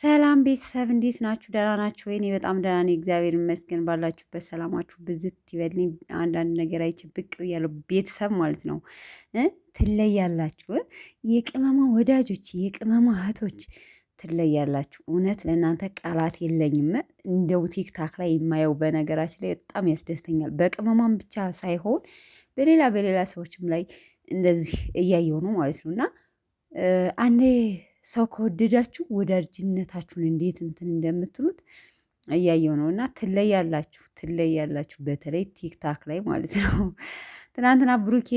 ሰላም ቤተሰብ እንዴት ናችሁ? ደህና ናችሁ ወይ? እኔ በጣም ደህና ነኝ፣ እግዚአብሔር ይመስገን። ባላችሁበት ሰላማችሁ ብዝት ይበልኝ። አንዳንድ ነገር አይቼ ብቅ ብያለሁ ቤተሰብ ማለት ነው። ትለያላችሁ፣ የቅመማ ወዳጆች፣ የቅመማ እህቶች ትለያላችሁ። እውነት ለእናንተ ቃላት የለኝም። እንደው ቲክታክ ላይ የማየው በነገራችን ላይ በጣም ያስደስተኛል። በቅመማም ብቻ ሳይሆን በሌላ ሰዎችም ላይ እንደዚህ እያየው ነው ማለት ነው። እና አንዴ ሰው ከወደዳችሁ ወዳጅነታችሁን እንዴት እንትን እንደምትሉት እያየው ነው። እና ትለያላችሁ በተለይ ቲክታክ ላይ ማለት ነው። ትናንትና ብሩኬ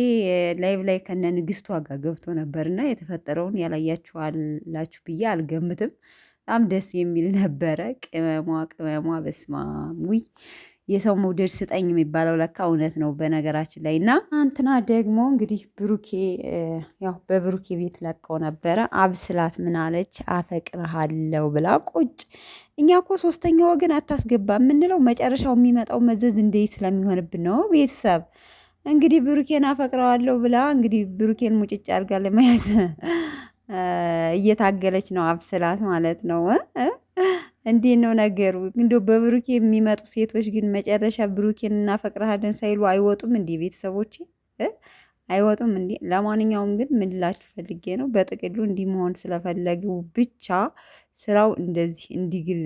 ላይቭ ላይ ከነ ንግስቷ ጋር ገብቶ ነበር እና የተፈጠረውን ያላያችኋላችሁ ብዬ አልገምትም። በጣም ደስ የሚል ነበረ። ቅመሟ በስማም ውይ የሰው መውደድ ስጠኝ የሚባለው ለካ እውነት ነው በነገራችን ላይ። እና አንትና ደግሞ እንግዲህ ብሩኬ ያው በብሩኬ ቤት ለቀው ነበረ። አብስላት ምን አለች? አፈቅርሃለሁ ብላ ቁጭ። እኛ እኮ ሶስተኛ ወገን አታስገባ የምንለው መጨረሻው የሚመጣው መዘዝ እንዴት ስለሚሆንብን ነው። ቤተሰብ እንግዲህ ብሩኬን አፈቅረዋለሁ ብላ እንግዲህ ብሩኬን ሙጭጭ አድርጋ ለመያዝ እየታገለች ነው። አብስላት ማለት ነው። እንዴት ነው ነገሩ? እንደው በብሩኬ የሚመጡ ሴቶች ግን መጨረሻ ብሩኬን እናፈቅርሃለን ሳይሉ አይወጡም እንዴ? ቤተሰቦቼ አይወጡም እንዴ? ለማንኛውም ግን ምን ልላችሁ ፈልጌ ነው፣ በጥቅሉ እንዲህ መሆን ስለፈለጉ ብቻ ስራው እንደዚህ እንዲግል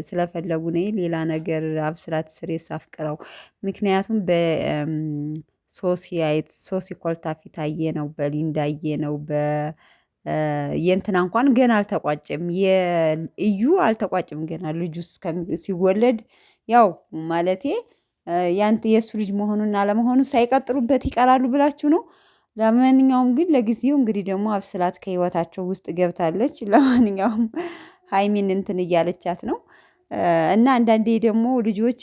ስለፈለጉ ነው። ሌላ ነገር አብስራት ስሬስ አፍቅረው። ምክንያቱም ሶሲ ኮልታፊ ታየ ነው፣ በሊንዳየ ነው፣ የእንትና እንኳን ገና አልተቋጨም። የእዩ አልተቋጭም ገና ልጁ ሲወለድ ያው ማለቴ ያንተ የእሱ ልጅ መሆኑን አለመሆኑ ሳይቀጥሩበት ይቀራሉ ብላችሁ ነው። ለማንኛውም ግን ለጊዜው እንግዲህ ደግሞ አብስላት ከህይወታቸው ውስጥ ገብታለች። ለማንኛውም ሀይሚን እንትን እያለቻት ነው። እና አንዳንዴ ደግሞ ልጆች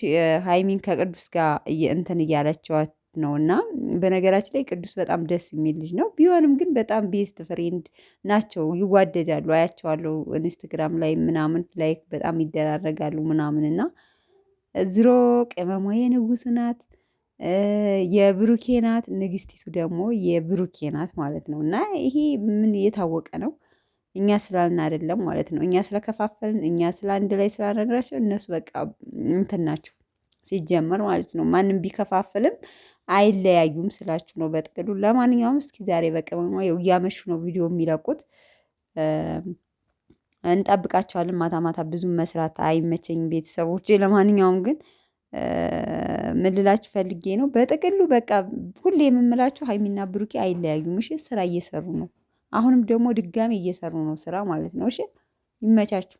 ሀይሚን ከቅዱስ ጋር እንትን እያለችዋት ነው። እና በነገራችን ላይ ቅዱስ በጣም ደስ የሚል ልጅ ነው። ቢሆንም ግን በጣም ቤስት ፍሬንድ ናቸው፣ ይዋደዳሉ። አያቸዋለሁ ኢንስታግራም ላይ ምናምን ላይ በጣም ይደራረጋሉ ምናምን። እና ዝሮ ቅመሟ የንጉሱ ናት፣ የብሩኬ ናት። ንግስቲቱ ደግሞ የብሩኬ ናት ማለት ነው። እና ይሄ ምን የታወቀ ነው። እኛ ስላልን አይደለም ማለት ነው። እኛ ስለከፋፈልን፣ እኛ ስለ አንድ ላይ ስላደረግናቸው እነሱ በቃ እንትን ናቸው ሲጀመር ማለት ነው። ማንም ቢከፋፍልም አይለያዩም ስላችሁ ነው በጥቅሉ። ለማንኛውም እስኪ ዛሬ በቅመሟ እያመሹ ነው ቪዲዮ የሚለቁት፣ እንጠብቃቸዋለን። ማታ ማታ ብዙ መስራት አይመቸኝም ቤተሰቦቼ። ለማንኛውም ግን ምን ልላችሁ ፈልጌ ነው፣ በጥቅሉ በቃ ሁሌ የምምላችሁ ሀይሚና ብሩኬ አይለያዩም። እሺ ስራ እየሰሩ ነው። አሁንም ደግሞ ድጋሚ እየሰሩ ነው ስራ ማለት ነው። እሺ ይመቻችሁ።